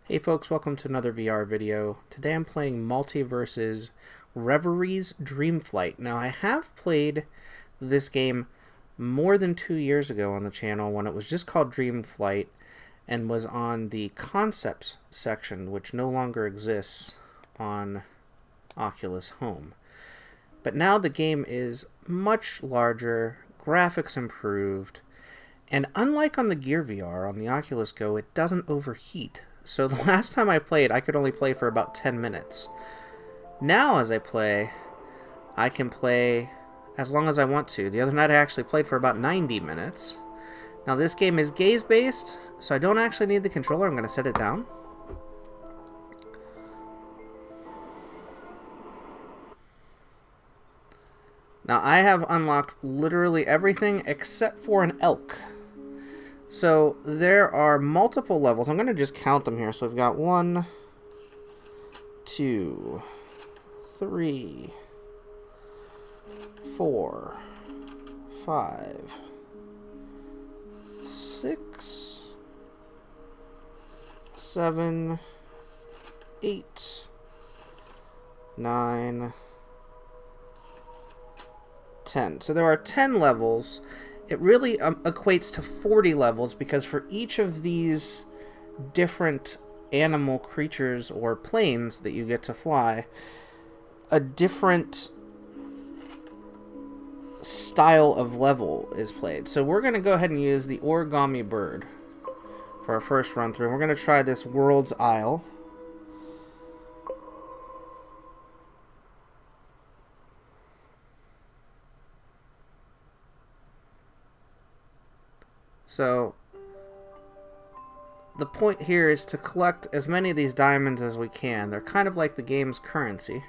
Hey folks, welcome to another VR video. Today I'm playing Multiverse's Reveries Dreamflight. Now I have played this game more than 2 years ago on the channel when it was just called Dreamflight and was on the concepts section, which no longer exists on Oculus Home. But now the game is much larger, graphics improved, and unlike on the Gear VR on the Oculus Go, it doesn't overheat. So the last time I played, I could only play for about 10 minutes. Now as I play, I can play as long as I want to. The other night I actually played for about 90 minutes. Now this game is gaze-based, so I don't actually need the controller. I'm going to set it down. Now I have unlocked literally everything except for an elk. So there are multiple levels. I'm going to just count them here. So we've got 1, 2, 3, 4, 5, 6, 7, 8, 9, 10. So there are 10 levels. It really equates to 40 levels because for each of these different animal creatures or planes that you get to fly, a different style of level is played. So we're going to go ahead and use the origami bird for our first run through. We're going to try this World's Isle. So the point here is to collect as many of these diamonds as we can. They're kind of like the game's currency.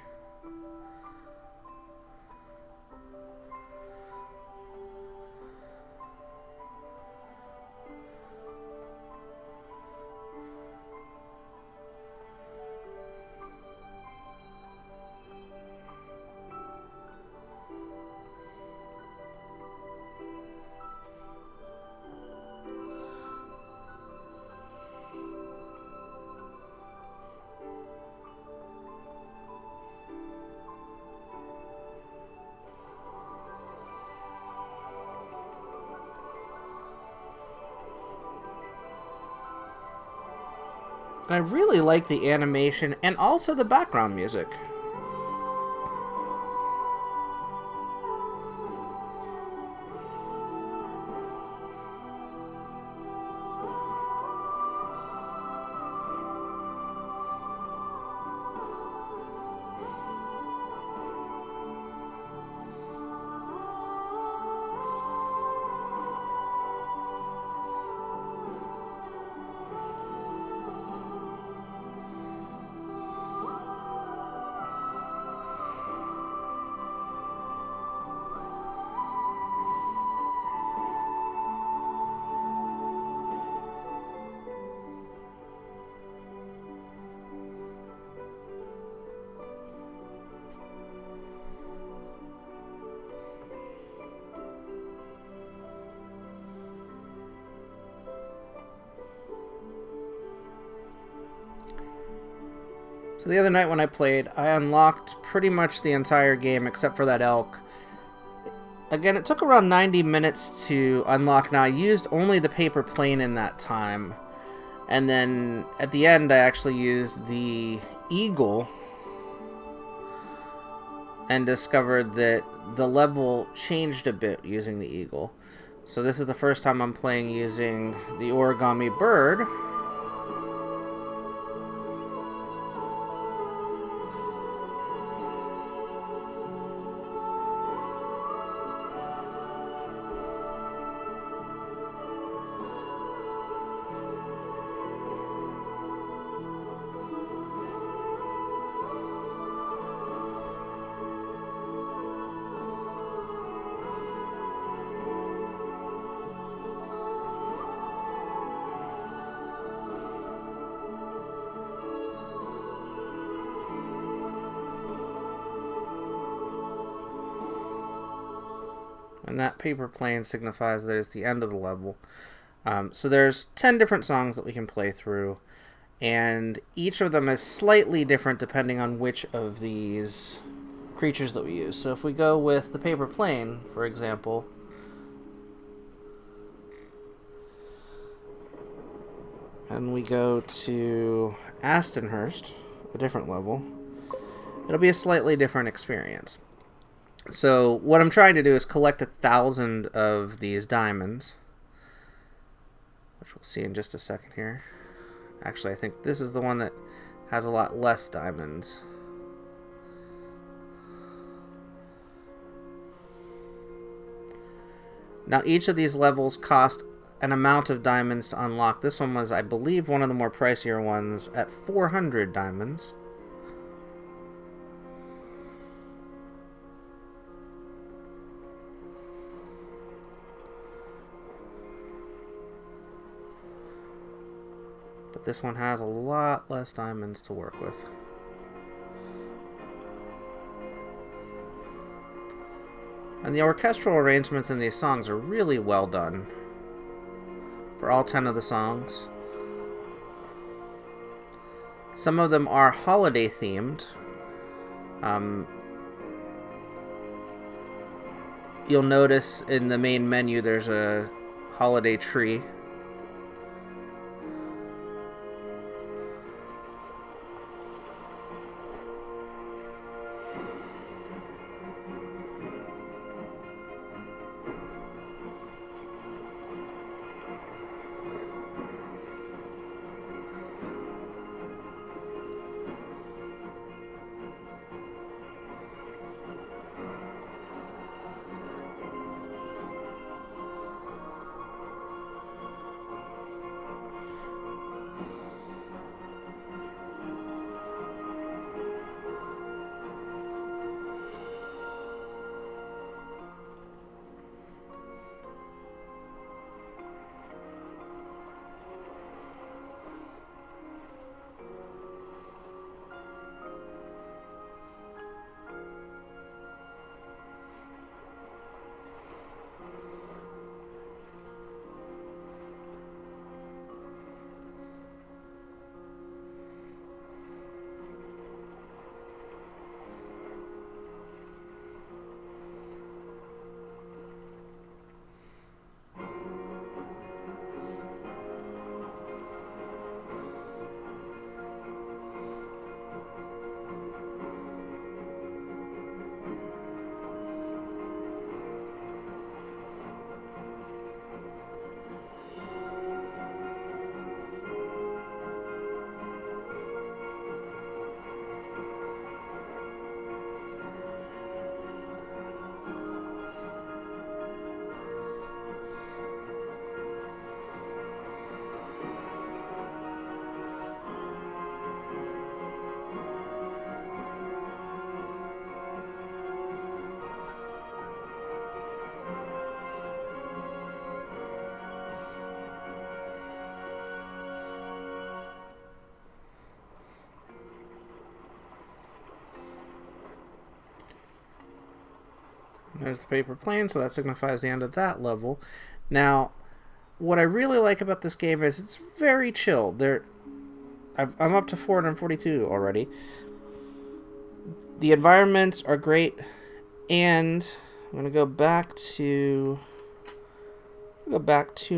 And I really like the animation and also the background music. So the other night when I played, I unlocked pretty much the entire game except for that elk. Again, it took around 90 minutes to unlock. Now, I used only the paper plane in that time. And then at the end, I actually used the eagle and discovered that the level changed a bit using the eagle. So this is the first time I'm playing using the origami bird. And that paper plane signifies that it's the end of the level. So there's 10 different songs that we can play through. And each of them is slightly different depending on which of these creatures that we use. So if we go with the paper plane, for example, and we go to Astonhurst, a different level, it'll be a slightly different experience. So what I'm trying to do is collect 1,000 of these diamonds, which we'll see in just a second here. Actually, I think this is the one that has a lot less diamonds. Now each of these levels cost an amount of diamonds to unlock. This one was, I believe, one of the more pricier ones at 400 diamonds. But this one has a lot less diamonds to work with. And the orchestral arrangements in these songs are really well done. For all 10 of the songs. Some of them are holiday themed. You'll notice in the main menu there's a holiday tree. There's the paper plane, so that signifies the end of that level. Now, what I really like about this game is it's very chill. I'm up to 442 already. The environments are great, and I'm gonna go back two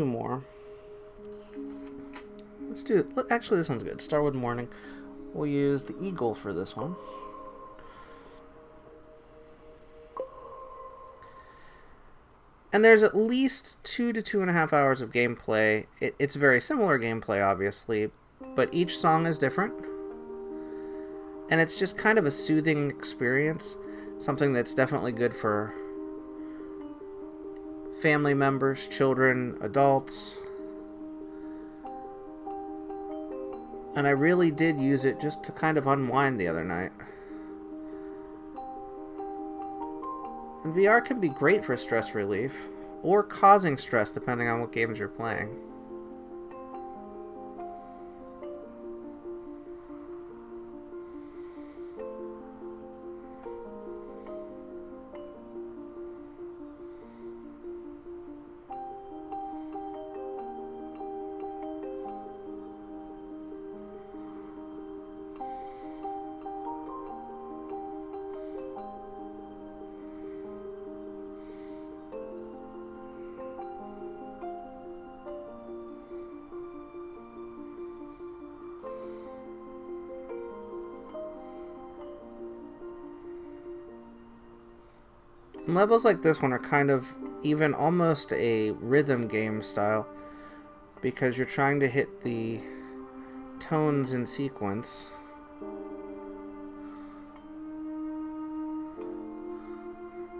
more. Let's do it. Actually, this one's good. Starwood Morning. We'll use the Eagle for this one. And there's at least 2 to 2.5 hours of gameplay. It's very similar gameplay, obviously, but each song is different. And it's just kind of a soothing experience. Something that's definitely good for family members, children, adults. And I really did use it just to kind of unwind the other night. And VR can be great for stress relief, or causing stress depending on what games you're playing. levels like this one are kind of even almost a rhythm game style, because you're trying to hit the tones in sequence.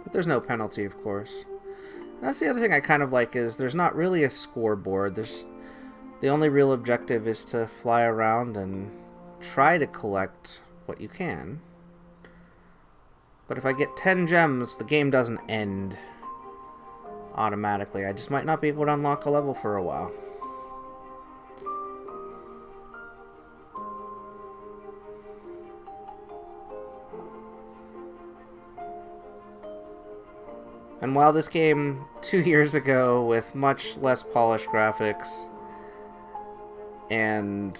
But there's no penalty, of course. That's the other thing I kind of like, is there's not really a scoreboard. The only real objective is to fly around and try to collect what you can. But if I get 10 gems, the game doesn't end automatically. I just might not be able to unlock a level for a while. And while this game 2 years ago, with much less polished graphics and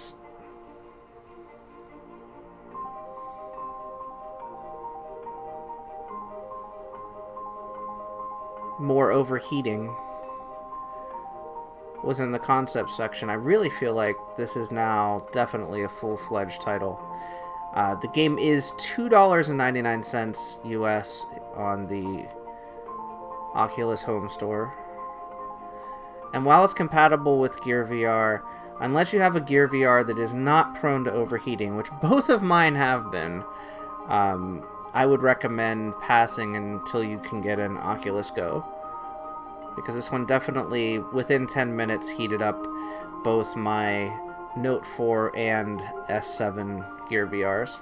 more overheating, was in the concept section, I really feel like this is now definitely a full-fledged title. The game is $2.99 US on the Oculus Home Store. And while it's compatible with Gear VR, unless you have a Gear VR that is not prone to overheating, which both of mine have been, I would recommend passing until you can get an Oculus Go. Because this one definitely, within 10 minutes, heated up both my Note 4 and S7 Gear VRs.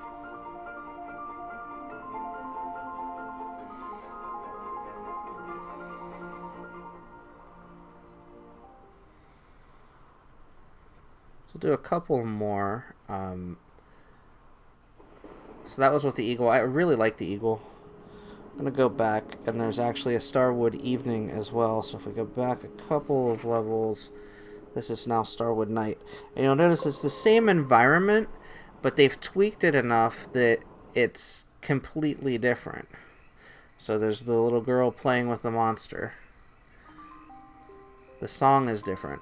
So we'll do a couple more. So that was with the Eagle. I really like the Eagle. I'm going to go back, and there's actually a Starwood Evening as well. So if we go back a couple of levels, this is now Starwood Night. And you'll notice it's the same environment, but they've tweaked it enough that it's completely different. So there's the little girl playing with the monster. The song is different.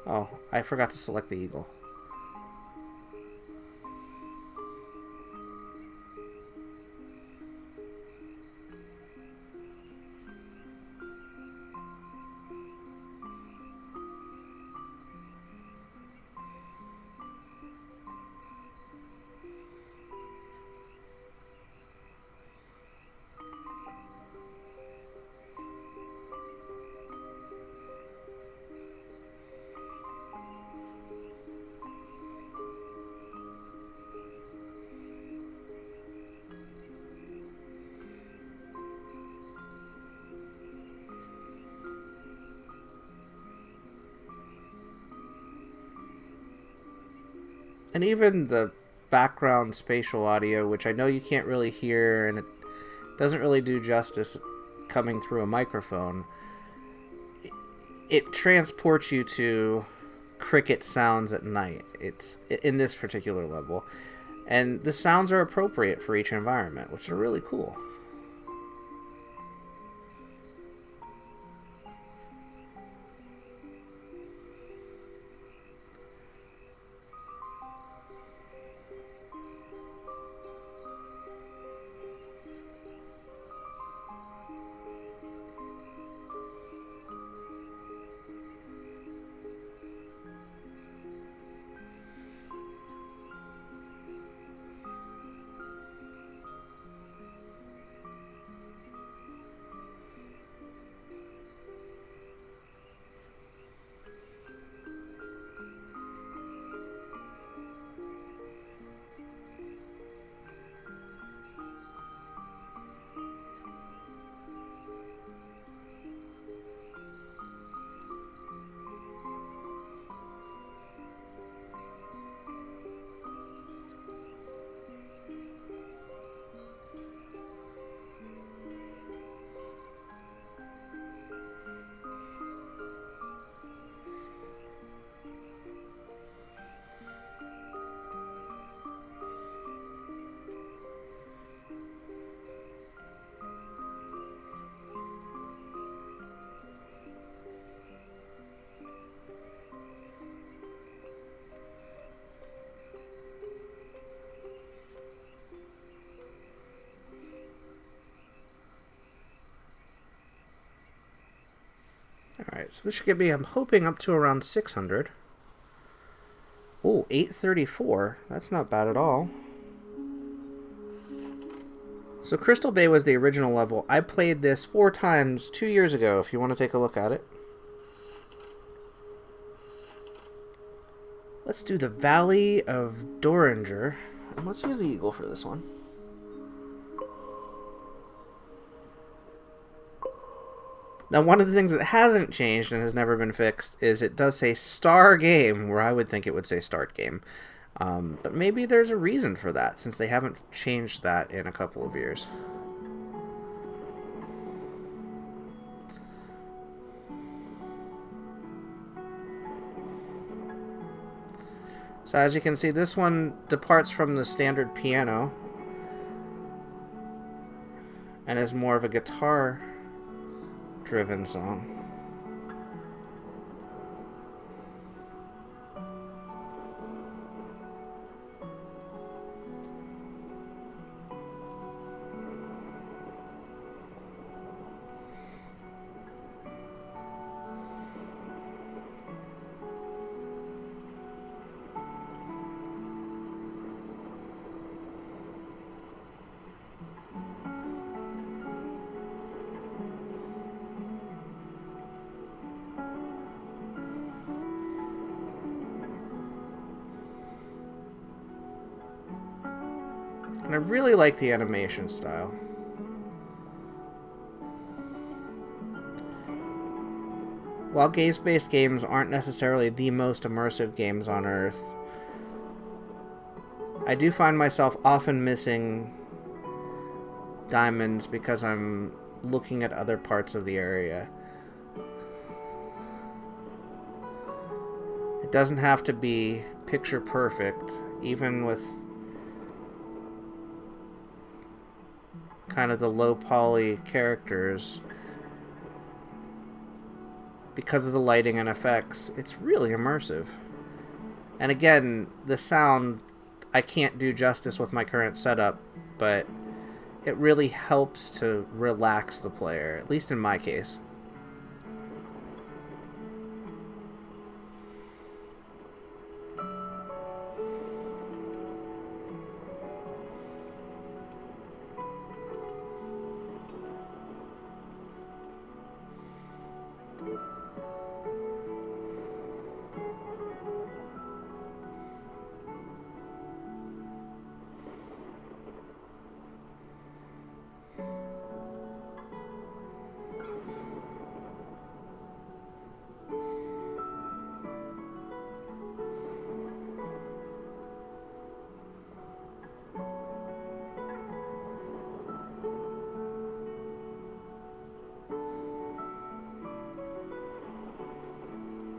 Oh, I forgot to select the Eagle. And even the background spatial audio, which I know you can't really hear, and it doesn't really do justice coming through a microphone, it transports you to cricket sounds at night. It's in this particular level. And the sounds are appropriate for each environment, which are really cool. Alright, so this should get me, I'm hoping, up to around 600. Oh, 834. That's not bad at all. So Crystal Bay was the original level. I played this 4 times 2 years ago, if you want to take a look at it. Let's do the Valley of Doringer. And let's use the Eagle for this one. Now, one of the things that hasn't changed and has never been fixed is it does say Star Game, where I would think it would say Start Game. But maybe there's a reason for that, since they haven't changed that in a couple of years. So as you can see, this one departs from the standard piano and is more of a guitar-driven song. And I really like the animation style. While gaze-based games aren't necessarily the most immersive games on Earth, I do find myself often missing diamonds because I'm looking at other parts of the area. It doesn't have to be picture perfect, even with kind of the low poly characters. Because of the lighting and effects, it's really immersive. And again, the sound, I can't do justice with my current setup, but it really helps to relax the player, at least in my case.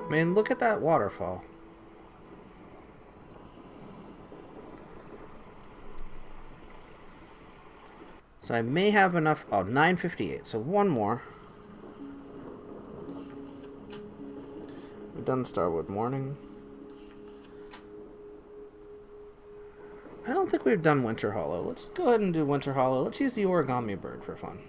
Man, look at that waterfall. So I may have enough... Oh, 958. So one more. We've done Starwood Morning. I don't think we've done Winter Hollow. Let's go ahead and do Winter Hollow. Let's use the origami bird for fun.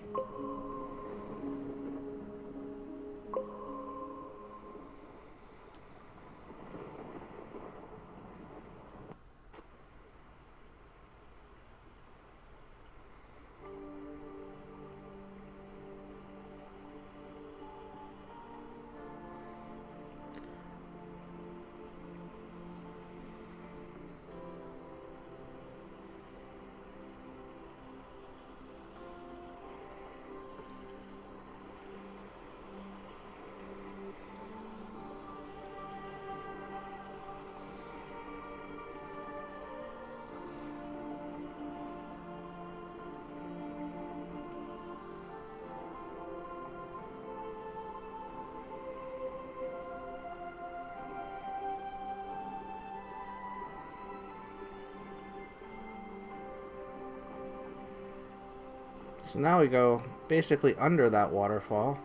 So now we go basically under that waterfall.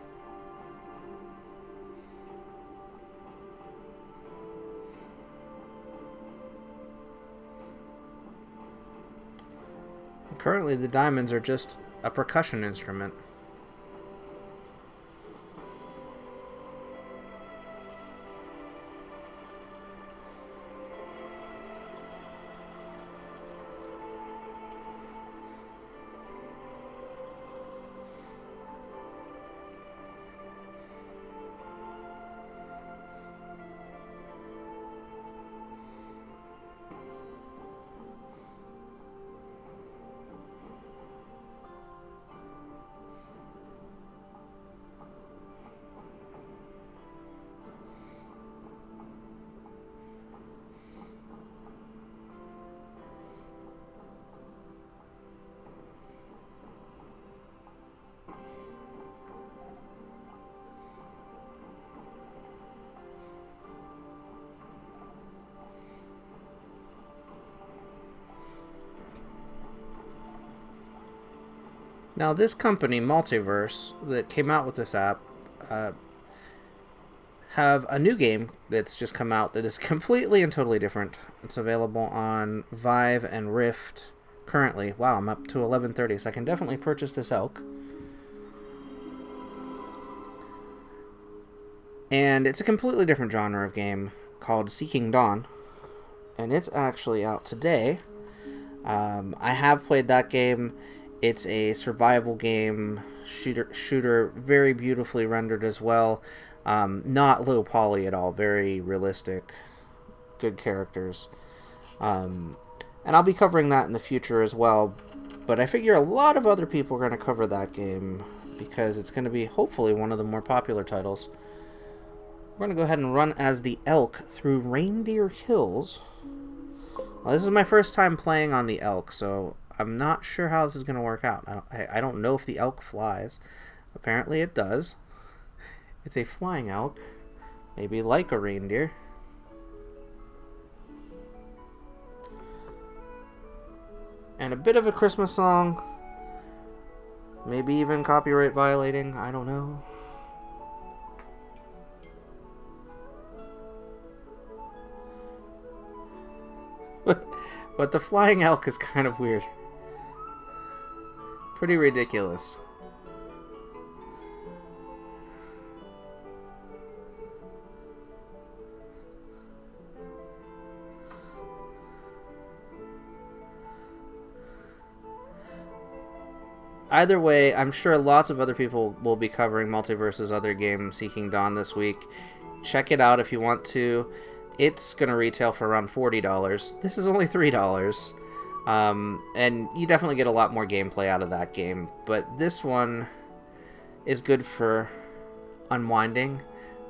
Currently the diamonds are just a percussion instrument. Now, this company, Multiverse, that came out with this app, have a new game that's just come out that is completely and totally different. It's available on Vive and Rift currently. Wow, I'm up to 11:30, so I can definitely purchase this elk. And it's a completely different genre of game called Seeking Dawn, and it's actually out today. I have played that game. It's a survival game, shooter, very beautifully rendered as well. Not low poly at all, very realistic, good characters. And I'll be covering that in the future as well. But I figure a lot of other people are going to cover that game because it's going to be hopefully one of the more popular titles. We're going to go ahead and run as the elk through Reindeer Hills. Well, this is my first time playing on the elk, so I'm not sure how this is going to work out. I don't know if the elk flies. Apparently it does. It's a flying elk, maybe like a reindeer. And a bit of a Christmas song. Maybe even copyright violating, I don't know. But the flying elk is kind of weird. Pretty ridiculous. Either way, I'm sure lots of other people will be covering Multiverse's other game, Seeking Dawn, this week. Check it out if you want to. It's going to retail for around $40. This is only $3. And you definitely get a lot more gameplay out of that game. But this one is good for unwinding.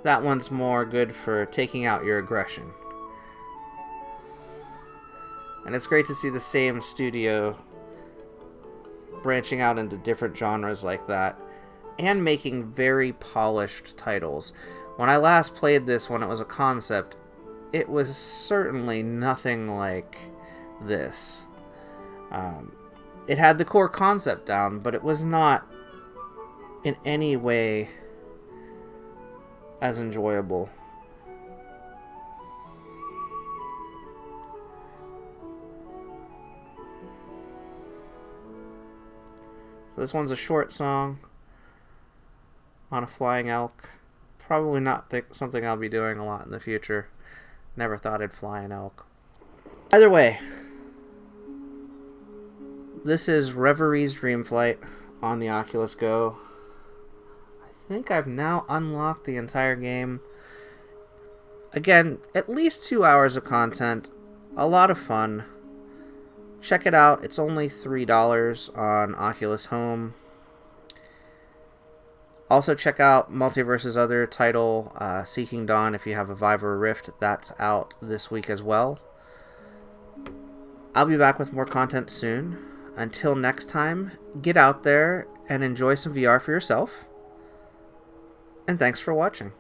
That one's more good for taking out your aggression. And it's great to see the same studio branching out into different genres like that and making very polished titles. When I last played this when it was a concept, it was certainly nothing like this. It had the core concept down, but it was not in any way as enjoyable. So this one's a short song on a flying elk. Probably not something I'll be doing a lot in the future. Never thought I'd fly an elk. Either way, this is Reveries Dreamflight on the Oculus Go. I think I've now unlocked the entire game. Again, at least 2 hours of content. A lot of fun. Check it out. It's only $3 on Oculus Home. Also check out Multiverse's other title, Seeking Dawn, if you have a Vive or a Rift. That's out this week as well. I'll be back with more content soon. Until next time, get out there and enjoy some VR for yourself. And thanks for watching.